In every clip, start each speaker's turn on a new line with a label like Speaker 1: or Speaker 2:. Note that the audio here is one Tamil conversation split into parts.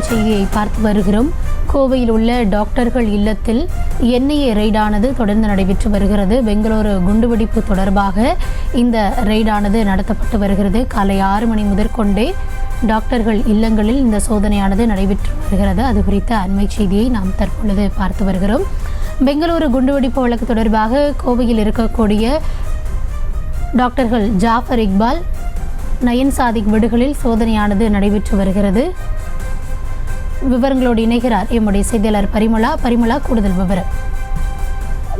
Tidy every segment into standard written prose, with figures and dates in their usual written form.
Speaker 1: செய்தியை பார்த்து வருகிறோம். கோவையில் உள்ள டாக்டர்கள் இல்லத்தில் என்ஐஏ ரெய்டானது தொடர்ந்து நடைபெற்று வருகிறது. பெங்களூரு குண்டுவெடிப்பு தொடர்பாக இந்த ரெய்டானது நடத்தப்பட்டு வருகிறது. காலை 6 மணி முதற்கொண்டே டாக்டர்கள் இல்லங்களில் இந்த சோதனையானது நடைபெற்று வருகிறது. அது குறித்த அண்மை செய்தியை நாம் தற்பொழுது பார்த்து வருகிறோம். பெங்களூரு குண்டுவெடிப்பு வழக்கு தொடர்பாக கோவையில் இருக்கக்கூடிய டாக்டர்கள் ஜாஃபர் இக்பால், நயன் சாதிக் வீடுகளில் சோதனையானது நடைபெற்று வருகிறது. விவரங்களோடு இணைகிறார் எம்முடைய செய்தியாளர் பரிமளா. கூடுதல் விவரம்.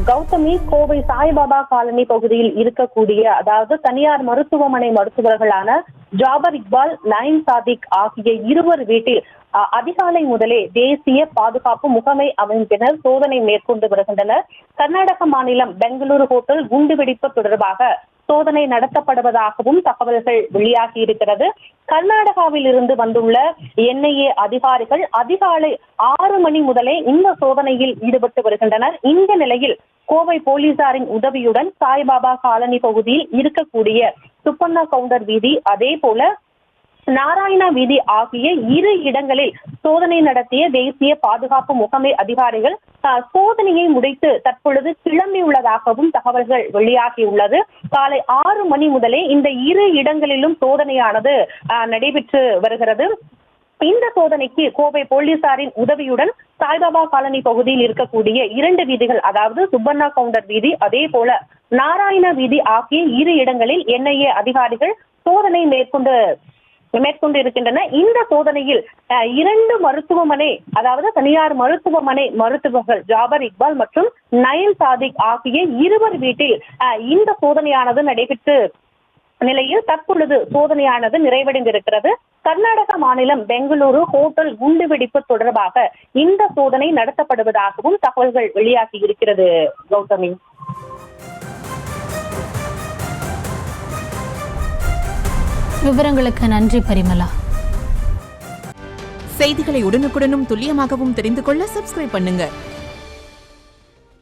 Speaker 2: கௌதமி, கோவை சாய்பாபா காலனி பகுதியில் இருக்கக்கூடிய அதாவது தனியார் மருத்துவமனை மருத்துவர்களான ஜாபர் இக்பால், நயன் சாதிக் ஆகிய இருவர் வீட்டில் அதிகாலை முதலே தேசிய பாதுகாப்பு முகமை அமைப்பினர் சோதனை மேற்கொண்டு வருகின்றனர். கர்நாடக மாநிலம் பெங்களூரு ஹோட்டல் குண்டுவெடிப்பு தொடர்பாக சோதனை நடத்தப்படுவதாகவும் தகவல்கள் வெளியாகி இருக்கிறது. கர்நாடகாவில் இருந்து வந்துள்ள என்ஐஏ அதிகாரிகள் அதிகாலை 6 மணி முதலே இந்த சோதனையில் ஈடுபட்டு வருகின்றனர். இந்த நிலையில் கோவை போலீசாரின் உதவியுடன் சாய்பாபா காலனி பகுதியில் இருக்கக்கூடிய சுப்பண்ணா கவுண்டர் வீதி, அதே போல நாராயணா வீதி ஆகிய 2 இடங்களில் சோதனை நடத்திய தேசிய பாதுகாப்பு முகமை அதிகாரிகள் சோதனையை முடித்து தற்பொழுது கிளம்பியுள்ளதாகவும் தகவல்கள் வெளியாகியுள்ளது. காலை 6 மணி முதலே இந்த 2 இடங்களிலும் சோதனையானது நடைபெற்று வருகிறது. இந்த சோதனைக்கு கோவை போலீசாரின் உதவியுடன் சாய்பாபா காலனி பகுதியில் இருக்கக்கூடிய 2 வீதிகள், அதாவது சுப்பண்ணா கவுண்டர் வீதி, அதே போல நாராயணா வீதி ஆகிய 2 இடங்களில் என்ஐஏ அதிகாரிகள் சோதனை மேற்கொண்டு இருக்கின்றன. இந்த சோதனையில் 2 மருத்துவமனை, அதாவது தனியார் மருத்துவமனை மருத்துவர்கள் ஜாபர் இக்பால் மற்றும் நயன் சாதிக் ஆகிய இருவர் வீட்டில் இந்த சோதனையானது நடைபெற்று நிலையில் தற்பொழுது சோதனையானது நிறைவடைந்திருக்கிறது. கர்நாடக மாநிலம் பெங்களூரு ஹோட்டல் குண்டுவெடிப்பு தொடர்பாக இந்த சோதனை நடத்தப்படுவதாகவும் தகவல்கள் வெளியாகி இருக்கிறது. கௌதமி,
Speaker 1: விவரங்களுக்கு நன்றி பரிமளா.
Speaker 3: செய்திகளை உடனுக்குடனும் துல்லியமாகவும் தெரிந்து கொள்ள சப்ஸ்கிரைப் பண்ணுங்க.